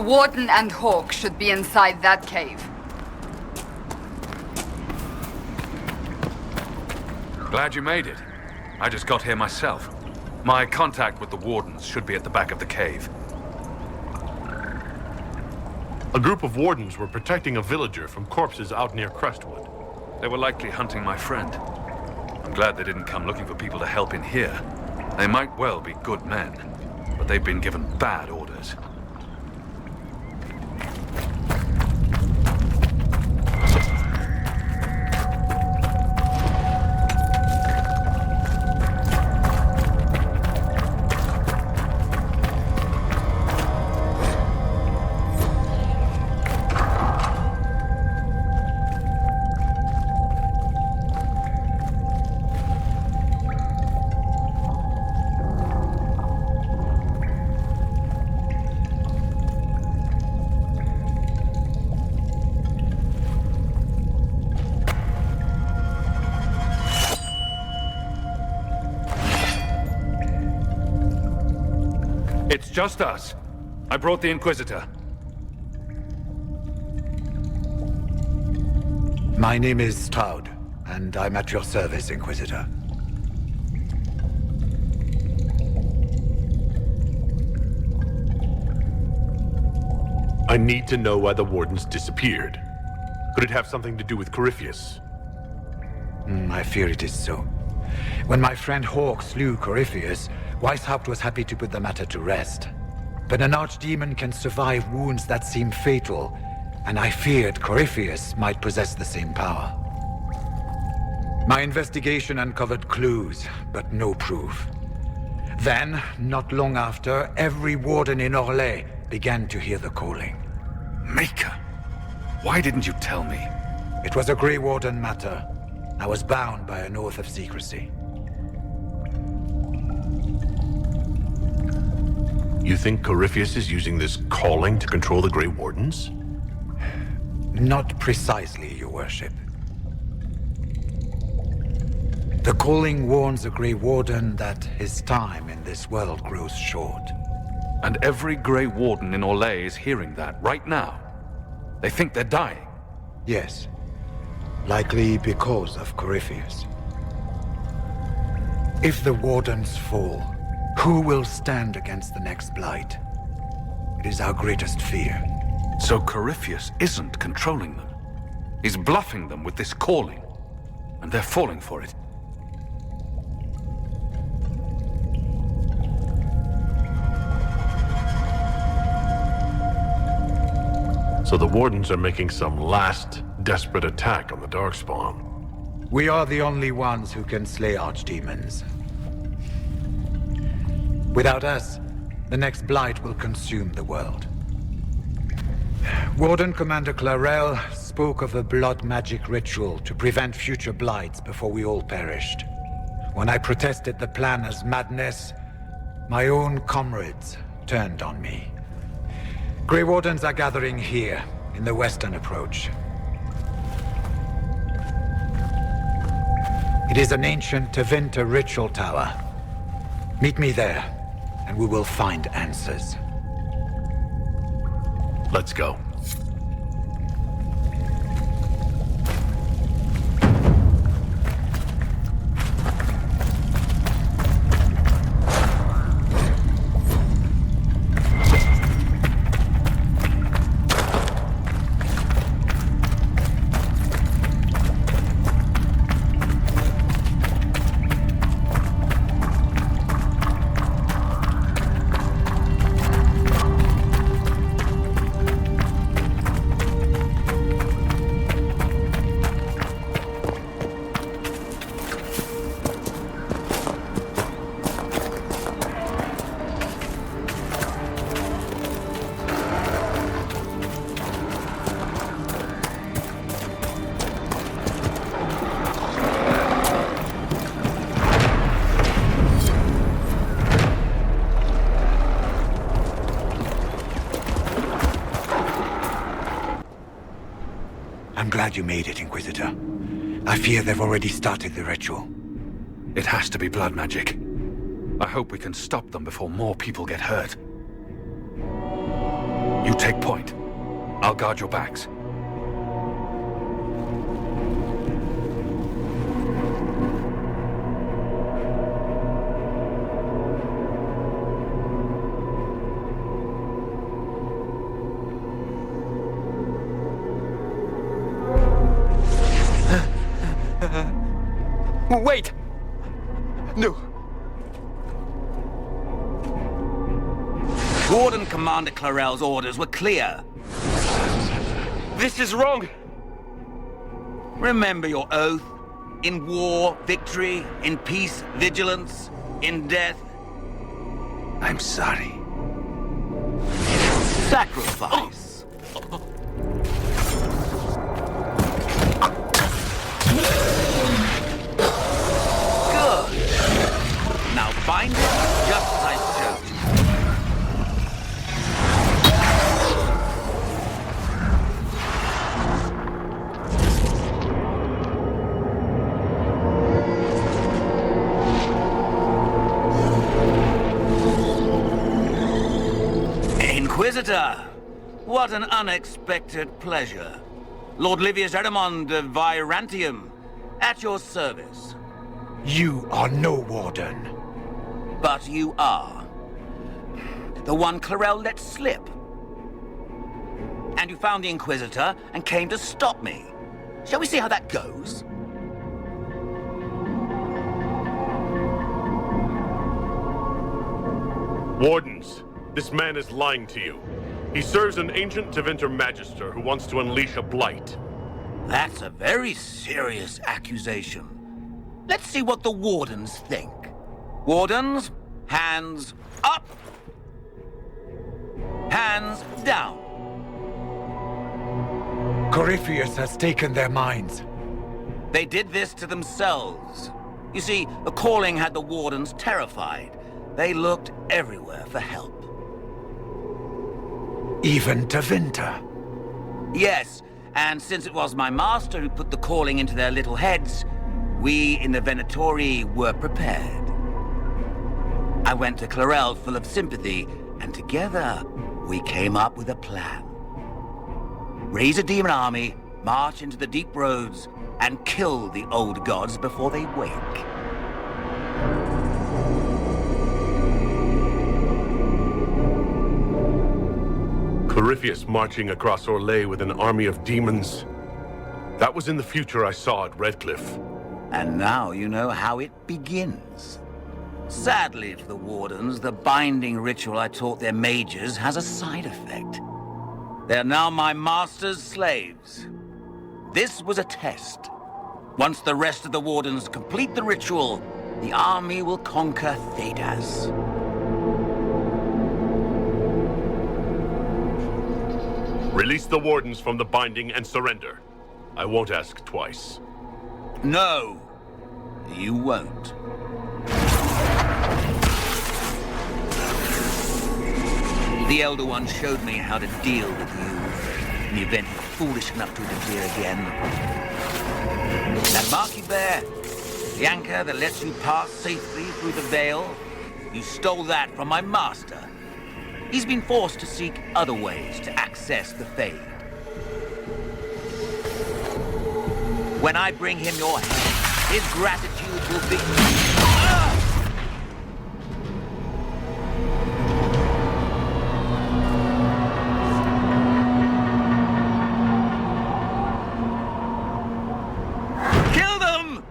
Warden and Hawk should be inside that cave. Glad you made it. I just got here myself. My contact with the Wardens should be at the back of the cave. A group of Wardens were protecting a villager from corpses out near Crestwood. They were likely hunting my friend. I'm glad they didn't come looking for people to help in here. They might well be good men, but they've been given bad orders. It's just us. I brought the Inquisitor. My name is Stroud, and I'm at your service, Inquisitor. I need to know why the Wardens disappeared. Could it have something to do with Corypheus? I fear it is so. When my friend Hawk slew Corypheus, Weishaupt was happy to put the matter to rest. But an archdemon can survive wounds that seem fatal, and I feared Corypheus might possess the same power. My investigation uncovered clues, but no proof. Then, not long after, every warden in Orlais began to hear the calling. Maker, why didn't you tell me? It was a Grey Warden matter. I was bound by an oath of secrecy. You think Corypheus is using this calling to control the Grey Wardens? Not precisely, Your Worship. The calling warns a Grey Warden that his time in this world grows short. And every Grey Warden in Orlais is hearing that right now. They think they're dying. Yes. Likely because of Corypheus. If the Wardens fall, who will stand against the next blight? It is our greatest fear. So Corypheus isn't controlling them. He's bluffing them with this calling. And they're falling for it. So the Wardens are making some last, desperate attack on the Darkspawn. We are the only ones who can slay archdemons. Without us, the next blight will consume the world. Warden Commander Clarel spoke of a blood magic ritual to prevent future blights before we all perished. When I protested the plan as madness, my own comrades turned on me. Grey Wardens are gathering here, in the western approach. It is an ancient Tevinter ritual tower. Meet me there, and we will find answers. Let's go. I'm glad you made it, Inquisitor. I fear they've already started the ritual. It has to be blood magic. I hope we can stop them before more people get hurt. You take point. I'll guard your backs. Wait! No. Warden Commander Clarel's orders were clear. This is wrong! Remember your oath. In war, victory. In peace, vigilance. In death, I'm sorry. sacrifice. Good. Now bind it just as I showed you. Inquisitor, what an unexpected pleasure. Lord Livius Edmond of Virantium, at your service. You are no warden. But you are. The one Clarel let slip. And you found the Inquisitor and came to stop me. Shall we see how that goes? Wardens, this man is lying to you. He serves an ancient Tevinter Magister who wants to unleash a blight. That's a very serious accusation. Let's see what the Wardens think. Wardens, hands up. Hands down. Corypheus has taken their minds. They did this to themselves. You see, the calling had the Wardens terrified. They looked everywhere for help. Even Tevinter. Yes, and since it was my master who put the calling into their little heads, we in the Venatori were prepared. I went to Clarel full of sympathy, and together we came up with a plan. Raise a demon army, march into the deep roads, and kill the old gods before they wake. Corypheus marching across Orlais with an army of demons. That was in the future I saw at Redcliffe. And now you know how it begins. Sadly for the Wardens, the binding ritual I taught their mages has a side effect. They're now my master's slaves. This was a test. Once the rest of the Wardens complete the ritual, the army will conquer Tedasa. Release the Wardens from the binding and surrender. I won't ask twice. No, you won't. The Elder One showed me how to deal with you in the event you're foolish enough to interfere again. That mark you bear, the anchor that lets you pass safely through the veil, you stole that from my master. He's been forced to seek other ways to access the Fade. When I bring him your hand, his gratitude will be... Kill them!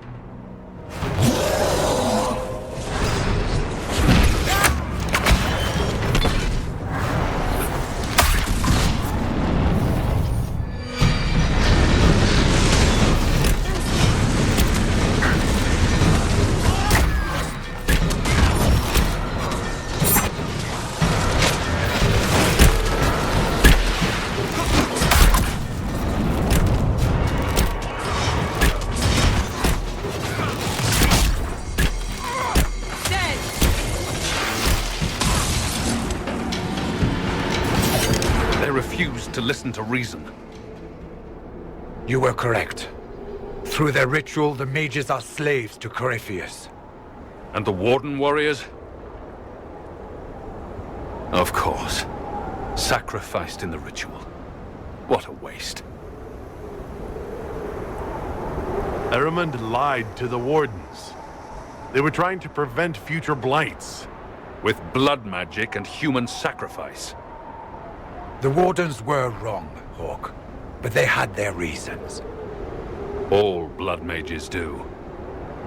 To listen to reason. You were correct. Through their ritual, the mages are slaves to Corypheus. And the Warden warriors? Of course. sacrificed in the ritual. What a waste. Ehrmund lied to the Wardens. They were trying to prevent future blights. With blood magic and human sacrifice. The Wardens were wrong, Hawk, but they had their reasons. All blood mages do.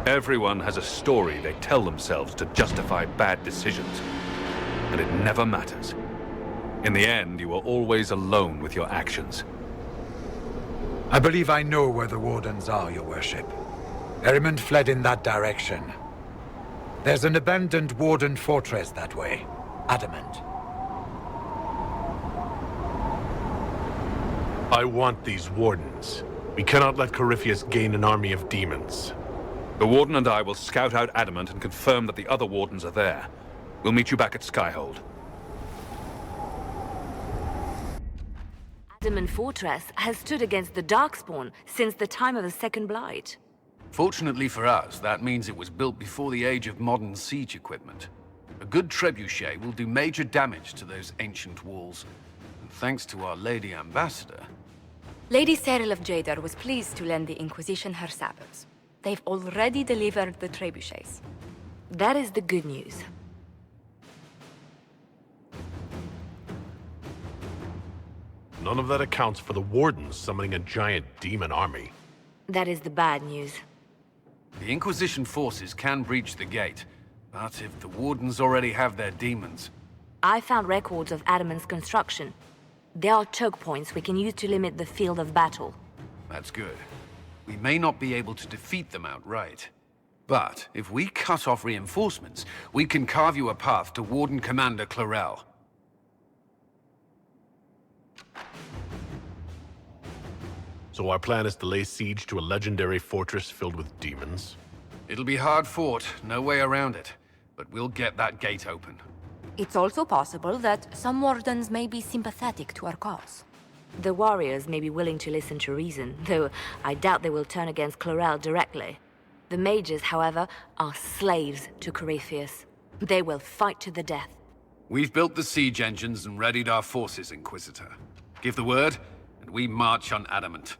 Everyone has a story they tell themselves to justify bad decisions. And it never matters. In the end, you are always alone with your actions. I believe I know where the Wardens are, Your Worship. Ehrmund fled in that direction. There's an abandoned Warden fortress that way. Adamant. I want these Wardens. We cannot let Corypheus gain an army of demons. The Warden and I will scout out Adamant and confirm that the other Wardens are there. We'll meet you back at Skyhold. Adamant Fortress has stood against the Darkspawn since the time of the Second Blight. Fortunately for us, that means it was built before the age of modern siege equipment. A good trebuchet will do major damage to those ancient walls. And thanks to our Lady Ambassador... Lady Cyril of Jadar was pleased to lend the Inquisition her sabres. They've already delivered the trebuchets. That is the good news. None of that accounts for the Wardens summoning a giant demon army. That is the bad news. The Inquisition forces can breach the gate, but if the Wardens already have their demons... I found records of Adamant's construction. There are choke points we can use to limit the field of battle. That's good. We may not be able to defeat them outright. But if we cut off reinforcements, we can carve you a path to Warden Commander Clarel. So our plan is to lay siege to a legendary fortress filled with demons? It'll be hard fought, no way around it. But we'll get that gate open. It's also possible that some Wardens may be sympathetic to our cause. The warriors may be willing to listen to reason, though I doubt they will turn against Clarel directly. The mages, however, are slaves to Corypheus. They will fight to the death. We've built the siege engines and readied our forces, Inquisitor. Give the word, and we march on Adamant.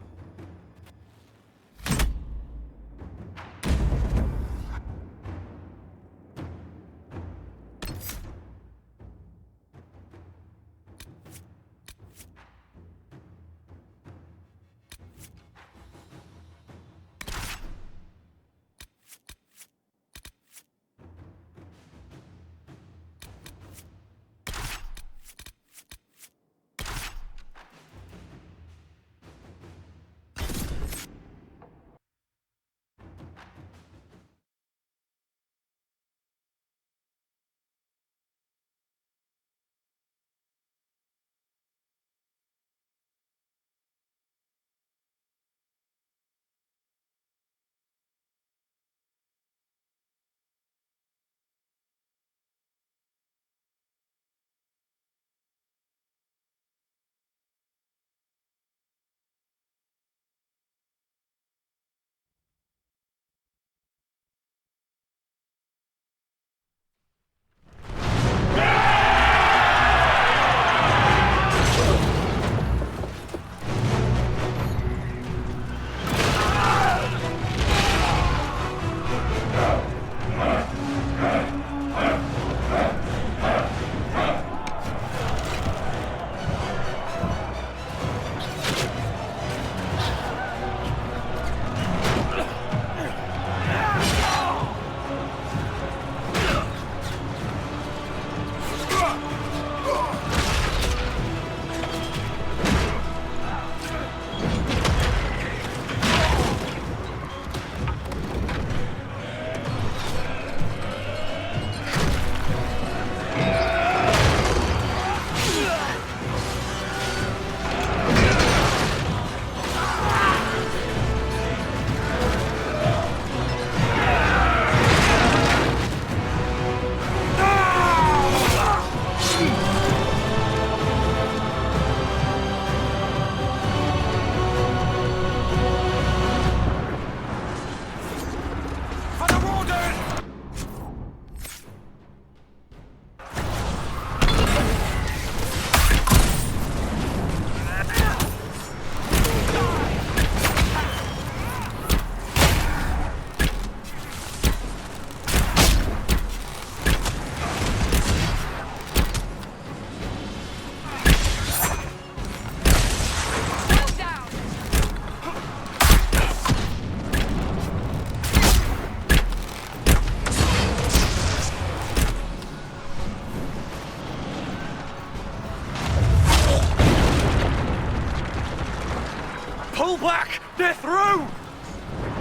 They're through!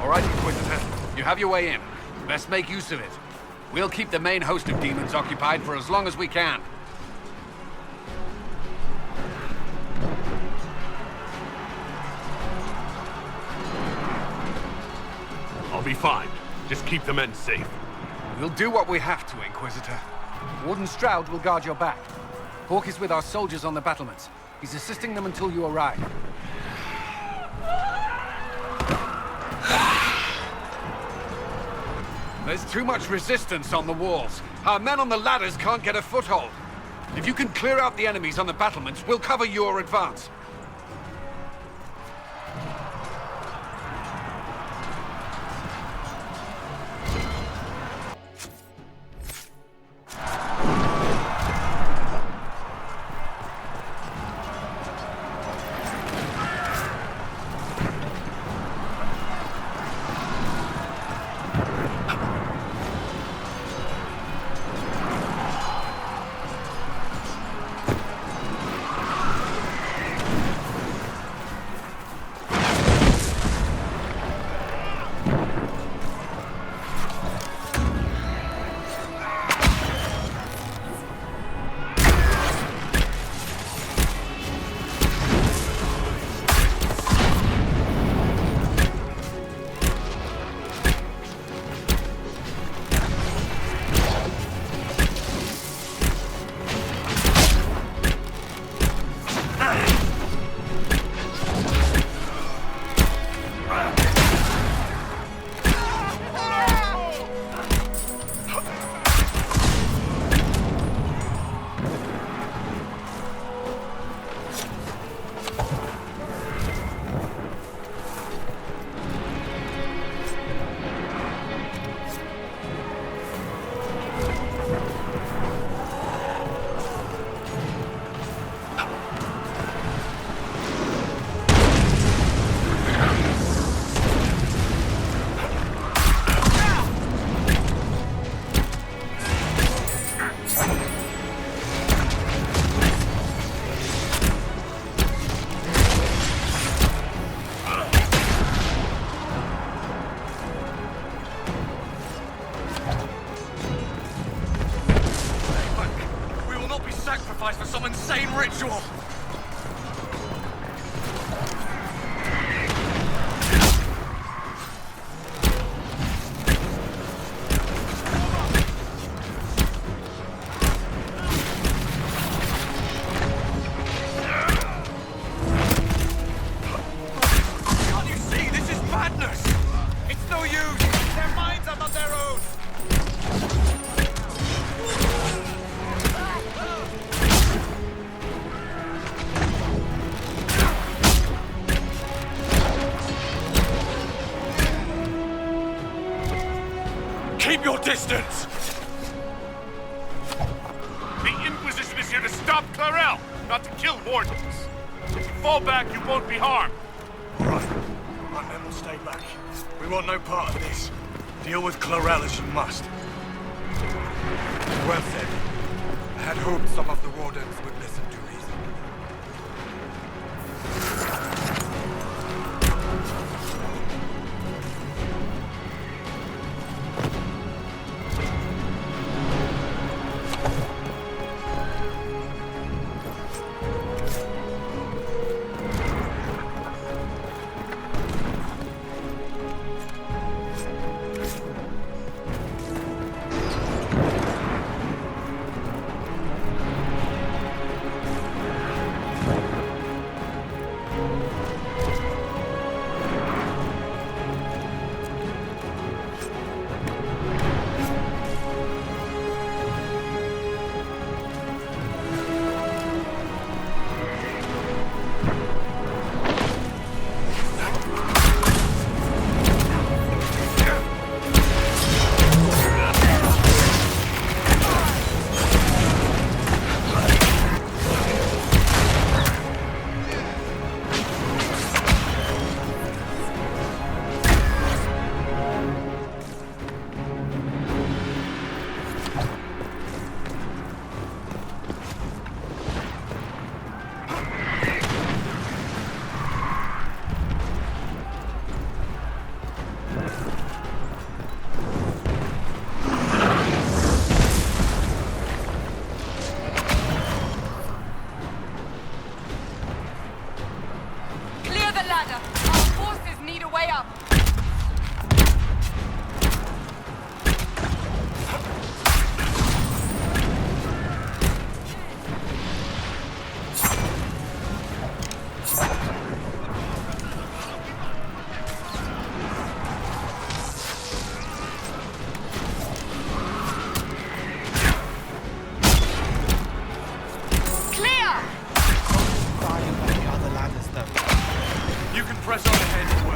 All right, Inquisitor. You have your way in. Best make use of it. We'll keep the main host of demons occupied for as long as we can. I'll be fine. Just keep the men safe. We'll do what we have to, Inquisitor. Warden Stroud will guard your back. Hawk is with our soldiers on the battlements. He's assisting them until you arrive. There's too much resistance on the walls. Our men on the ladders can't get a foothold. If you can clear out the enemies on the battlements, we'll cover your advance. For some insane ritual! Can't you see? This is madness! It's no use! Their minds are not their own! Keep your distance! The Inquisition is here to stop Clarel, not to kill wardens. If you fall back, you won't be harmed. All right. My men will stay back. We want no part of this. Deal with Clarel as you must. Well said. I had hoped some of the wardens would listen to reason.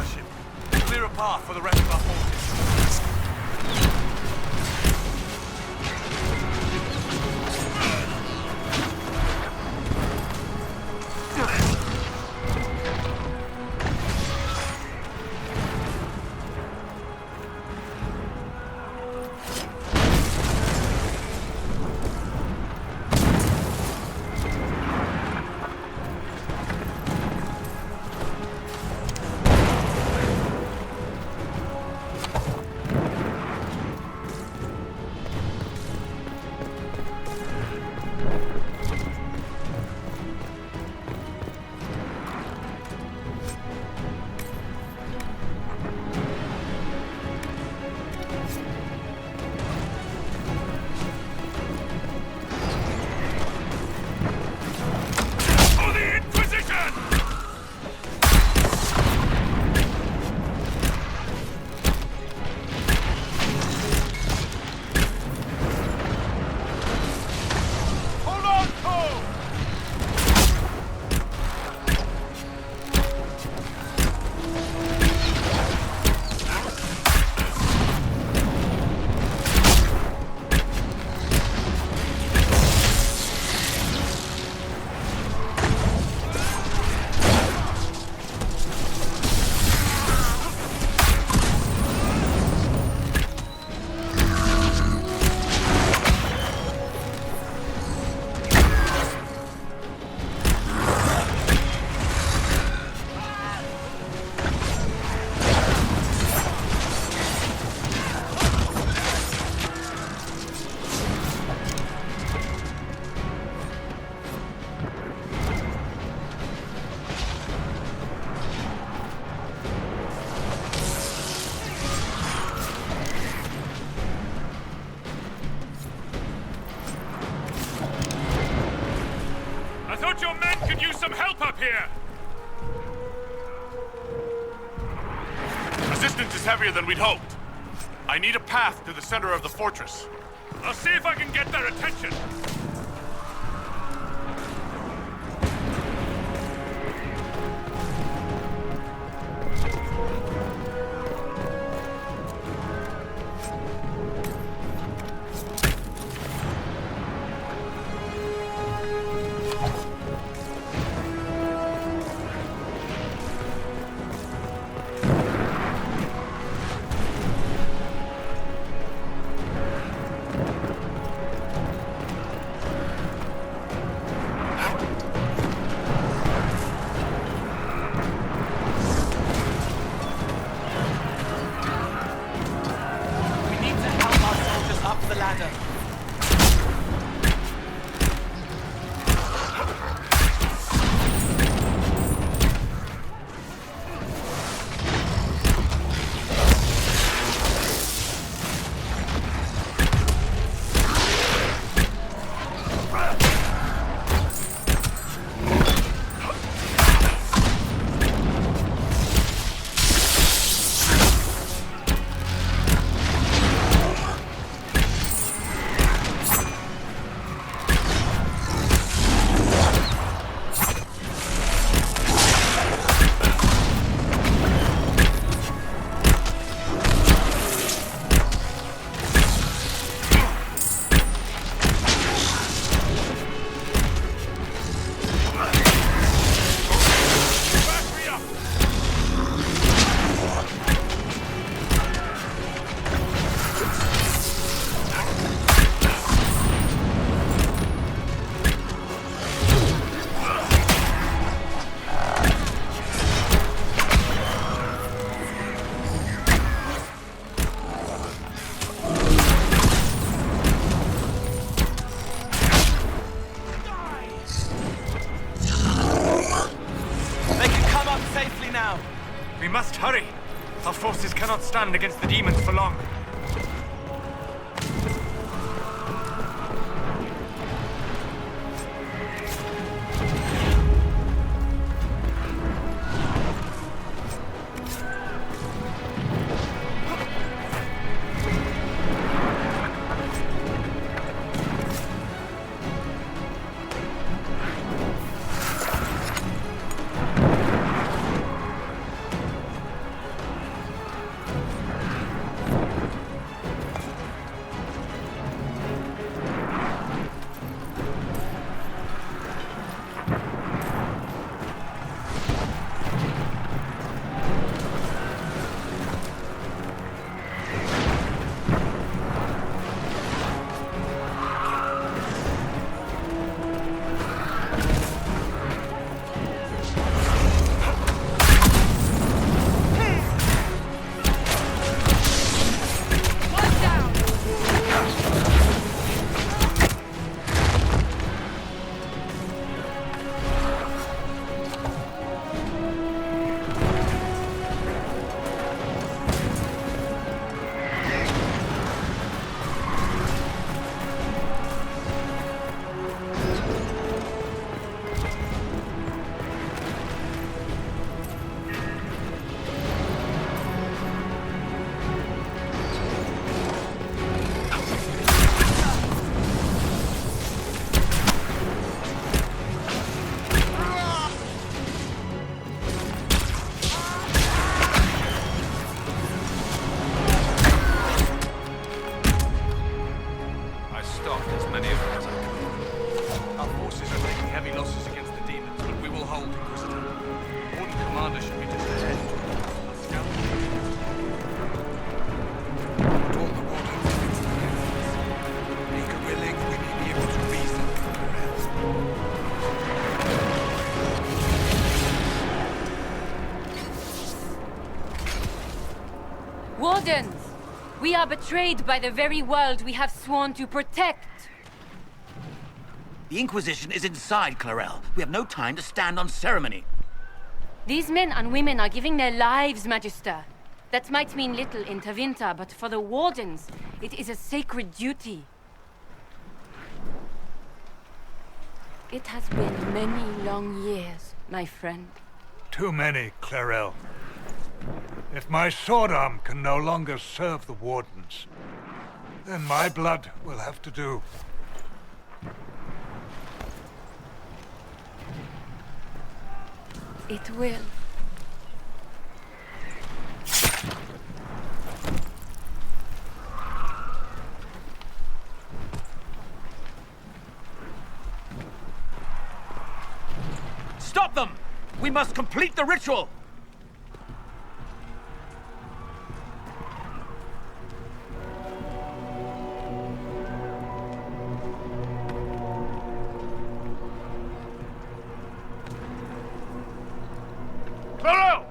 worship. Clear a path for the rest of our forces. Heavier than we'd hoped. I need a path to the center of the fortress. I'll see if I can get their attention. Hurry! Our forces cannot stand against the demons for long. Wardens! We are betrayed by the very world we have sworn to protect! The Inquisition is inside Clarel. We have no time to stand on ceremony. These men and women are giving their lives, Magister. That might mean little in Tevinter, but for the Wardens, it is a sacred duty. It has been many long years, my friend. Too many, Clarel. If my sword arm can no longer serve the Wardens, then my blood will have to do. It will. Stop them! We must complete the ritual! Clarel!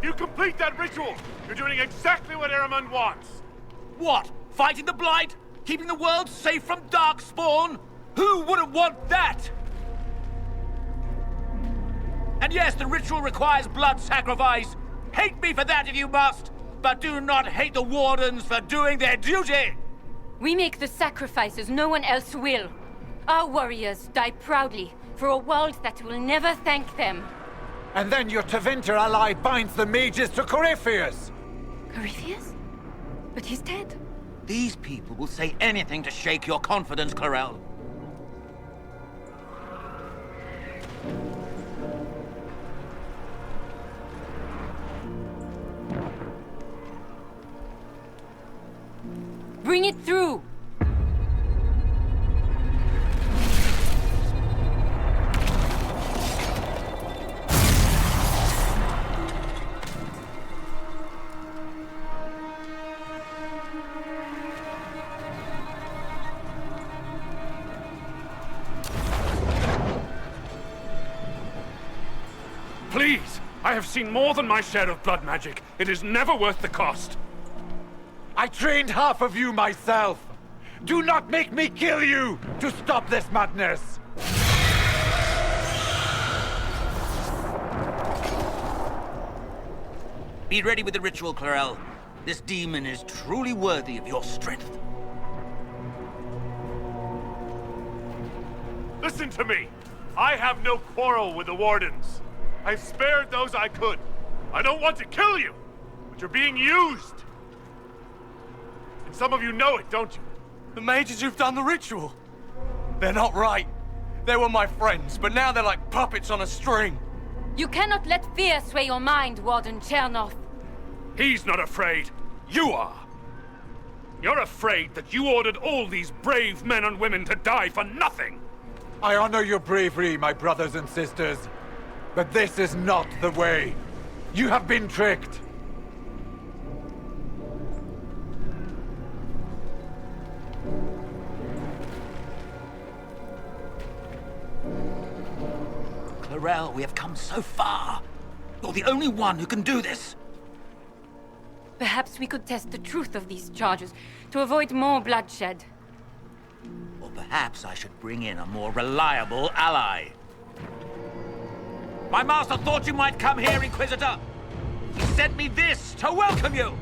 You complete that ritual! You're doing exactly what Eramund wants! What? Fighting the Blight? Keeping the world safe from Darkspawn? Who wouldn't want that? And yes, the ritual requires blood sacrifice. Hate me for that if you must, but do not hate the Wardens for doing their duty! We make the sacrifices no one else will. Our warriors die proudly for a world that will never thank them. And then your Tevinter ally binds the mages to Corypheus! Corypheus? But he's dead. These people will say anything to shake your confidence, Clarel. Bring it through! Please! I have seen more than my share of blood magic. It is never worth the cost. I trained half of you myself! Do not make me kill you to stop this madness! Be ready with the ritual, Clarel. This demon is truly worthy of your strength. Listen to me! I have no quarrel with the Wardens. I've spared those I could. I don't want to kill you, but you're being used. And some of you know it, don't you? The mages who've done the ritual. They're not right. They were my friends, but now they're like puppets on a string. You cannot let fear sway your mind, Warden Chernoff. He's not afraid. You are. You're afraid that you ordered all these brave men and women to die for nothing. I honor your bravery, my brothers and sisters. But this is not the way. You have been tricked. Clarel, we have come so far. You're the only one who can do this. Perhaps we could test the truth of these charges to avoid more bloodshed. Or perhaps I should bring in a more reliable ally. My master thought you might come here, Inquisitor. He sent me this to welcome you.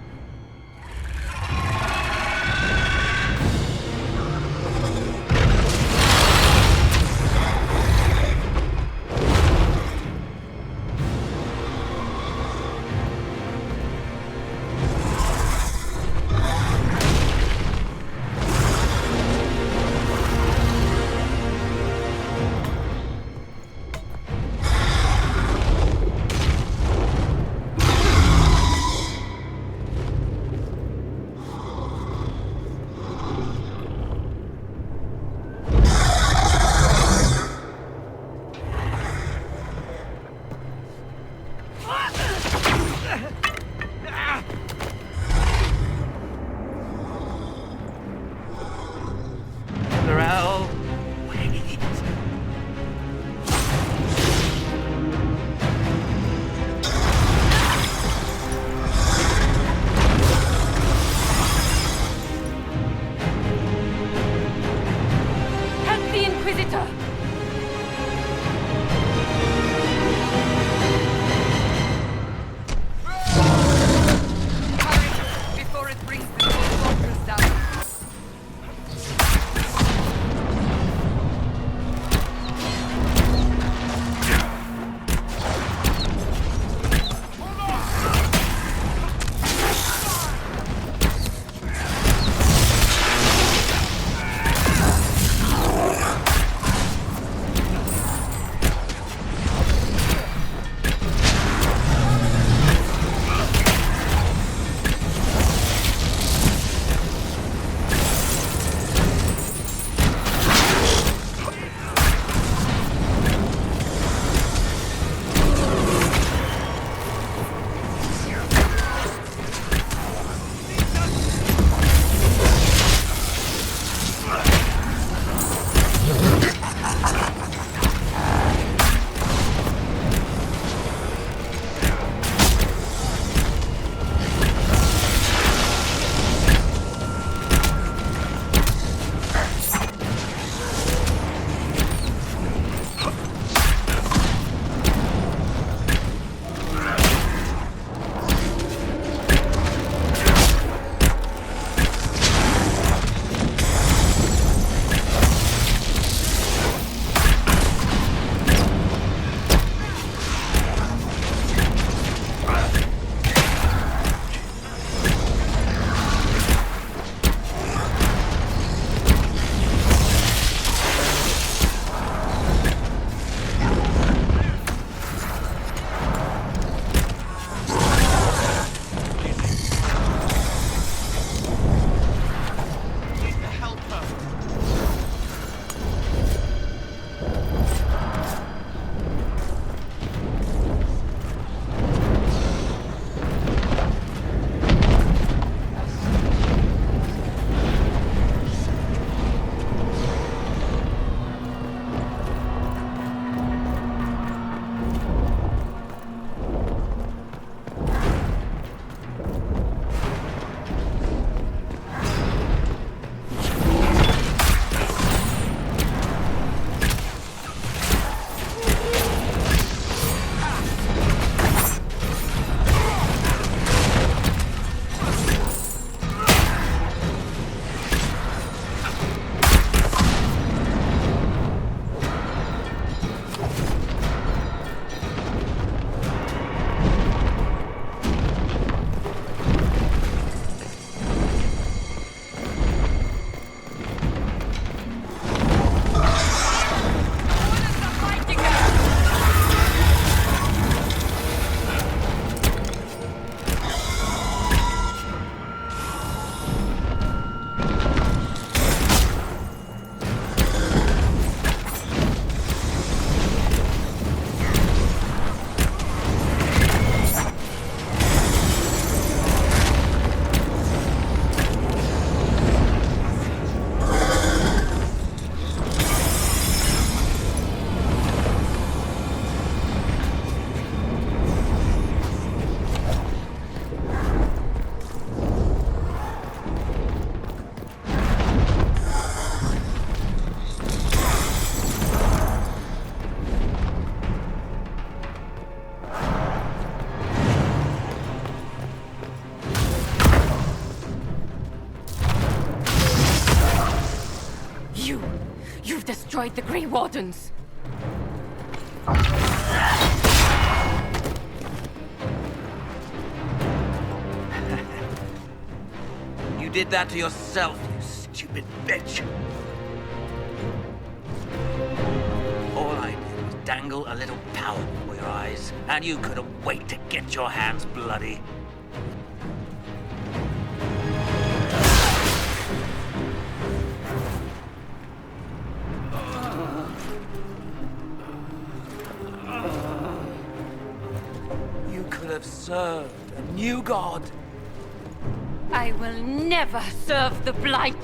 destroyed the Grey Wardens. You did that to yourself, you stupid bitch. All I did was dangle a little power before your eyes, and you couldn't wait to get your hands bloody. You could have served a new god. I will never serve the Blight.